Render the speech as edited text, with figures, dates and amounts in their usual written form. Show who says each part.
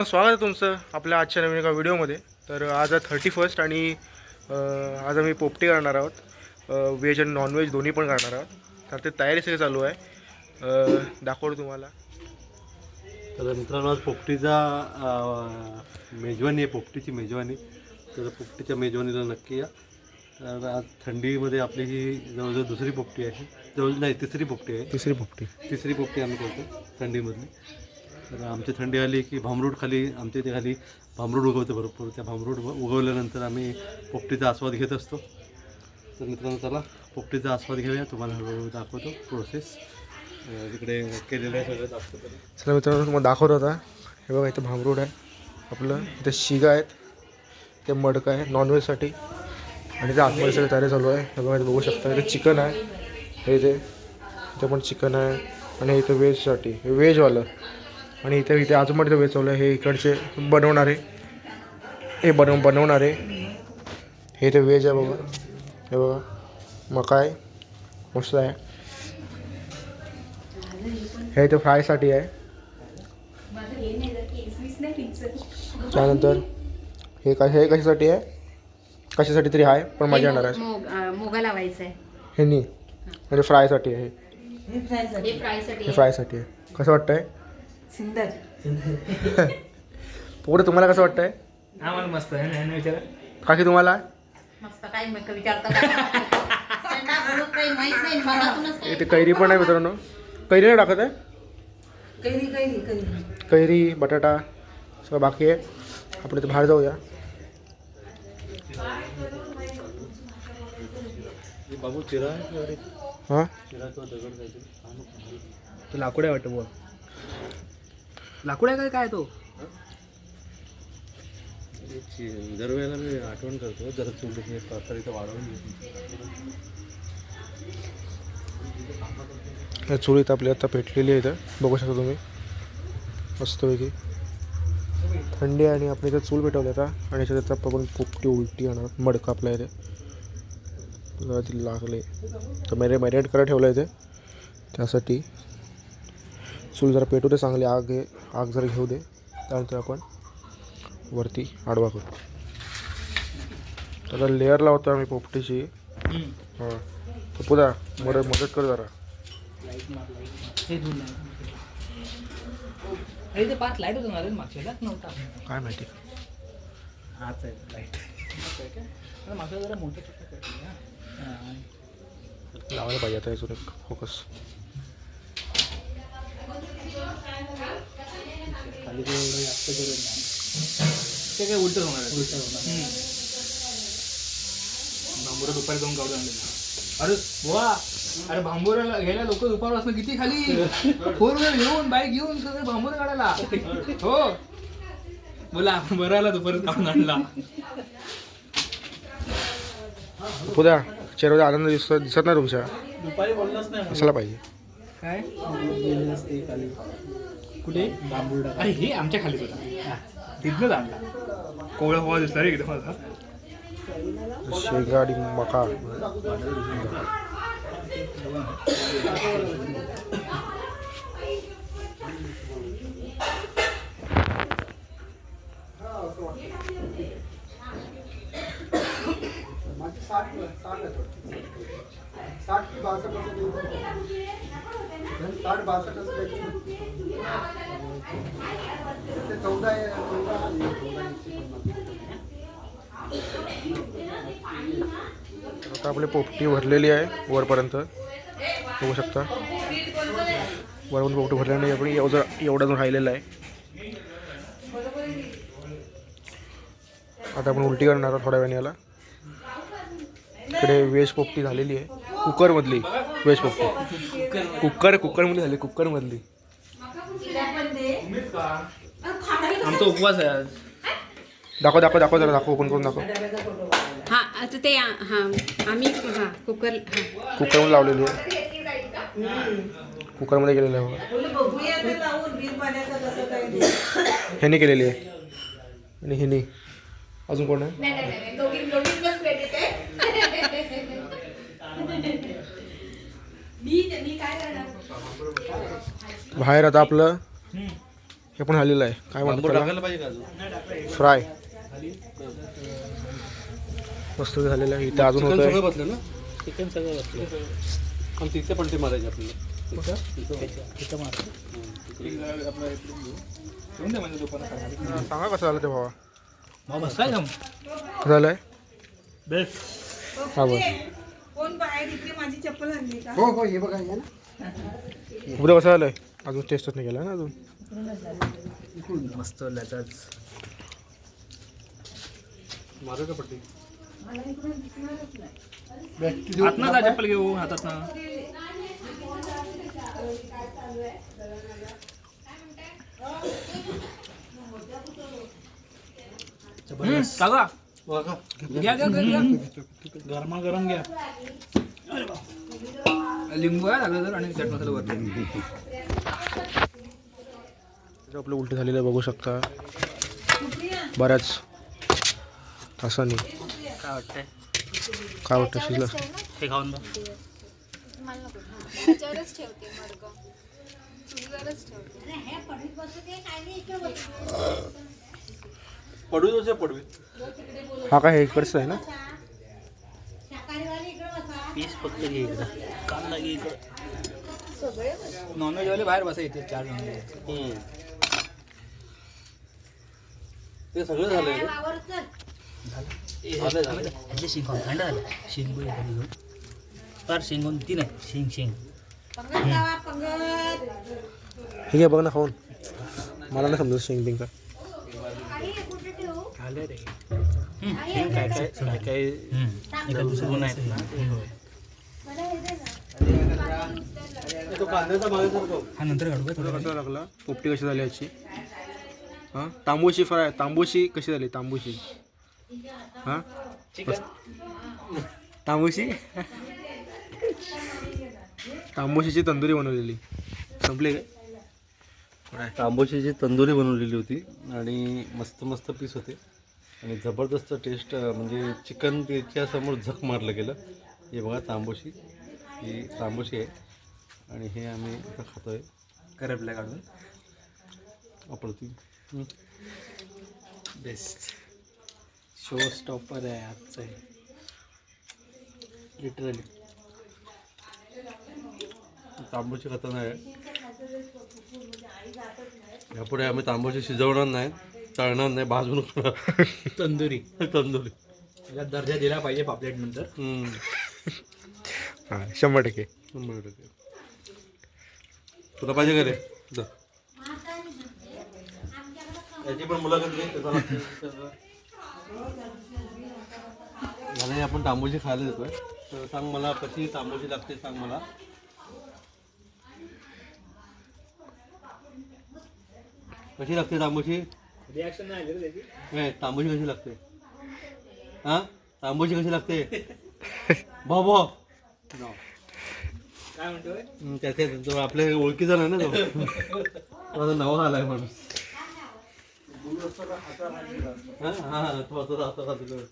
Speaker 1: स्वागत आहे तुमचं आपल्या आजच्या नवीन एका व्हिडिओमध्ये. तर आज आहे 31 आणि आज आम्ही पोपटी करणार आहोत. व्हेज आणि नॉनव्हेज दोन्ही पण करणार आहोत. तर ते तयारी सगळी चालू आहे. दाखवतो तुम्हाला.
Speaker 2: तर मित्रांनो, आज पोपटीचा मेजवानी आहे, पोपटीची मेजवानी. तर पोपटीच्या मेजवानीला नक्की या. तर आज थंडीमध्ये आपली ही जवळजवळ दुसरी पोपटी आहे, तिसरी पोपटी आहे. तिसरी पोपटी आम्ही करतो थंडीमधली. तर आमची थंडी आली की भांबरूट खाली, आमच्या इथे खाली भांबरूट उगवते भरपूर. त्या भांबरूट उगवल्यानंतर आम्ही पोपटीचा आस्वाद घेत असतो. तर मित्रांनो, चला पोपटीचा आस्वाद घेऊया. तुम्हाला हळूहळू दाखवतो प्रोसेस. तिकडे केलेलं आहे सगळं दाखवतो.
Speaker 1: चला मित्रांनो, तुम्हाला दाखवत होता. हे बघा, इथं भांबरूड आहे आपलं, इथं शिगा आहेत, ते मडकं आहे नॉनव्हेजसाठी, आणि ते आतमध्ये सगळं तयारी चालू आहे. हे बघा, इथे बघू शकता. इथे चिकन आहे, हे इथे पण चिकन आहे, आणि इथं व्हेजसाठी हे व्हेजवालं, आणि इथे आजूबाजूला वेच चालू आहे. हे इकडचे बनवणारे, हे बनवणारे, हे इथे व्हेज आहे बघा. हे बघा, मका आहे, मस्त आहे. हे इथे फ्रायसाठी आहे. त्यानंतर हे कशासाठी आहे, कशासाठी तरी आहे, पण मजा येणार आहे.
Speaker 3: मोगा लावायचं आहे
Speaker 1: हे नाही, म्हणजे फ्रायसाठी आहे. हे फ्रायसाठी आहे. कसं वाटतंय
Speaker 3: सुंदर?
Speaker 1: पुढे तुम्हाला कसं वाटतंय?
Speaker 4: आम्हाला मस्त आहे. विचारा
Speaker 1: काकी तुम्हाला?
Speaker 3: मस्त. काही विचारता
Speaker 1: इथे कैरी पण आहे मित्रांनो. कैरी नाही टाकत आहे, कैरी बटाटा सगळं बाकी आहे. आपण इथे बाहेर जाऊया.
Speaker 2: बाबू चिरा आहे,
Speaker 1: हां,
Speaker 2: चिरा तो दगड जायचं.
Speaker 4: तो लाकूड आहे वाटतं. बुवा लाकूड आहे काय तो?
Speaker 2: दरवेळेला मी आठवण करतो, जरा चुलीची पातळीचं वाढवून
Speaker 1: या चुलीत आपली आता पेटलेली आहे. इथं बघू शकता तुम्ही, मस्तपैकी थंडी, आणि आपण इथं चूल पेटवली आता, आणि त्याच्यात आपण पोपटी उलटी आणणार. मडकं आपल्या इथे लागले, तर मॅरिनेट करायला ठेवलं इथे. त्यासाठी चूल जरा पेटू दे, चांगली आग जरा घेऊ दे. त्यानंतर आपण वरती आडवा करू. त्याला लेअर लावतो आम्ही पोपटीची. हां, पुदा मदत कर जरा.
Speaker 4: ते 5 लाईट होतं मला मागच्या नव्हता,
Speaker 1: काय माहिती.
Speaker 4: हाच आहे लाईट. मागच्या जरा मोठं
Speaker 1: लावायला पाहिजे आता याचं एक फोकस.
Speaker 4: खाली जास्त गरज नाही, ते काय उलट होणार आहे. भांबोरा दुपारी जाऊन काढून आणलेला. अरे बुवा, अरे भांबोऱ्याला घ्यायला लोक दुपारपासून किती खाली 4 व्हीलर घेऊन, बाईक घेऊन सगळे भांबोरा काढायला. हो बोला, बरं आला दुपारी काढून आणला.
Speaker 1: पुदा चेहऱ्यावर आनंद दिसत नाही तुमच्या.
Speaker 4: दुपारी बोललाच नाही
Speaker 1: असायला पाहिजे.
Speaker 4: काय कुठे बांबुर्डा? अरे हे आमच्या खालीच होता, तिथनंच आणला. कोवळा हवा दिसला रे एकदम माझा.
Speaker 1: शेंगा आणि मका. आता आपली पोपटी भरलेली आहे वरपर्यंत, बघू शकता. वरपर्यंत पोपटी भरलेली नाही, आपण एवढा जो राहिलेला आहे. आता आपण उलटी करणार आहोत थोड्या वेळाने याला. इकडे व्हेज पोपटी झालेली आहे, कुकरमधली व्हेज पोपटी. कुकरमधली झाली, कुकरमधली.
Speaker 4: आमचा उपवास आहे आज.
Speaker 1: दाखव जरा, दाखव ओपन करून दाखव.
Speaker 3: हा आता ते आम्ही
Speaker 1: कुकरमध्ये लावलेली आहे, कुकरमध्ये केलेलं आहे. ह्याने केलेली आहे, आणि ह्याने अजून कोण आहे? बाहेर आता आपलं हे पण झालेलं आहे. काय
Speaker 2: बांबू
Speaker 1: म्हणतात
Speaker 2: टाकायला पाहिजे का अजून
Speaker 1: फ्राय मस्त झालेलं आहे. इथे अजून
Speaker 2: चिकन
Speaker 1: होतं
Speaker 2: सगळं बसलं ना चिकन सगळं बसलं आणि तिथे पलटी मारायची आपल्याला
Speaker 1: सांगा कसं झालं ते भावा.
Speaker 4: बसलाय का
Speaker 1: कसं झालंय
Speaker 2: बेस्ट
Speaker 1: हा बस
Speaker 3: कोण बाहेर इकडे माझी चप्पल आणली का?
Speaker 2: हो हो हे बघा या ना
Speaker 1: उद्या कसं झालंय अजून टेस्टच नाही केला ना अजून.
Speaker 4: मस्त लजाज
Speaker 2: मारू का पलटी
Speaker 4: हात ना जा चप्पल घेऊ हातात ना काका
Speaker 2: बघा
Speaker 4: घ्या घ्या घ्या गरमागरम घ्या लिंबू आहे लागलं तर आणि चट मसाला वरती
Speaker 1: आपलं उलट झालेलं बघू शकता बऱ्याच तासांनी.
Speaker 4: काय वाटतंय
Speaker 1: काय वाटतं शिजलं
Speaker 4: हे खाऊन
Speaker 5: त्याच्यावरच ठेवते मडकं चुलीवरच ठेवते
Speaker 2: पडवी दोषा पडवी
Speaker 1: हा काय हे इकडचं आहे ना.
Speaker 4: पीस फक्त घे इकडं कांदा घे इकडं नॉनव्हेज वाले बाहेर बसायचे 4 जण
Speaker 2: ते सगळं झालंय
Speaker 4: शिंग थंड झालं शिंग घेऊन फार शेंगून 3 आहे शिंग
Speaker 1: हे घे बघ ना खाऊन. मला नाही समजत शेंग बिंग का.
Speaker 4: झालं रे
Speaker 2: काय काय
Speaker 4: एका दुसरं नाही
Speaker 2: तो कांद्याचा मागे
Speaker 4: हा नंतर काढू का थोडं
Speaker 1: कसं लागला पोपटी कशी झाली याची. हां तांबूशी फ्राय तांबूशी कशी झाली तांबूशी. हां तांबूशी तांबूशीची तंदुरी बनवलेली संपली काय.
Speaker 2: तांबोशीची तंदुरी बनवलेली होती आणि मस्त मस्त पीस होते आणि जबरदस्त टेस्ट म्हणजे चिकन त्याच्यासमोर झक मारलं गेलं. हे बघा तांबोशी ही तांबोशी आहे आणि हे आम्ही इथं खातो आहे
Speaker 4: करपल्या काढून
Speaker 2: अप्रतिम.
Speaker 4: बेस्ट शो स्टॉपर आहे आजचं
Speaker 2: लिटरली तांबोशी खाता नाही. यापुढे आम्ही तांबोशी शिजवणार नाही तळणार नाही भाजून खाणार.
Speaker 4: तंदुरी
Speaker 2: तंदुरी
Speaker 4: त्याला दर्जा दिला पाहिजे पापलेट नंतर.
Speaker 1: हां 100%.
Speaker 2: 100%. तुला पाहिजे का रे जा. याची पण मुलाखत घे त्याचा झालं. आपण तांबूची खायला देतोय तर सांग मला कशी तांबूची लागते सांग मला. कशी लागते तांबूची
Speaker 4: रिॲक्शन नाही आली रे त्याची.
Speaker 2: नाही तांबूची कशी लागते हां तांबूची कशी लागते भाऊ
Speaker 4: काय म्हणतोय
Speaker 2: त्याचे तो आपल्या ओळखीचा नाही ना तो माझं नाव आलाय म्हणून. हां हां तो असं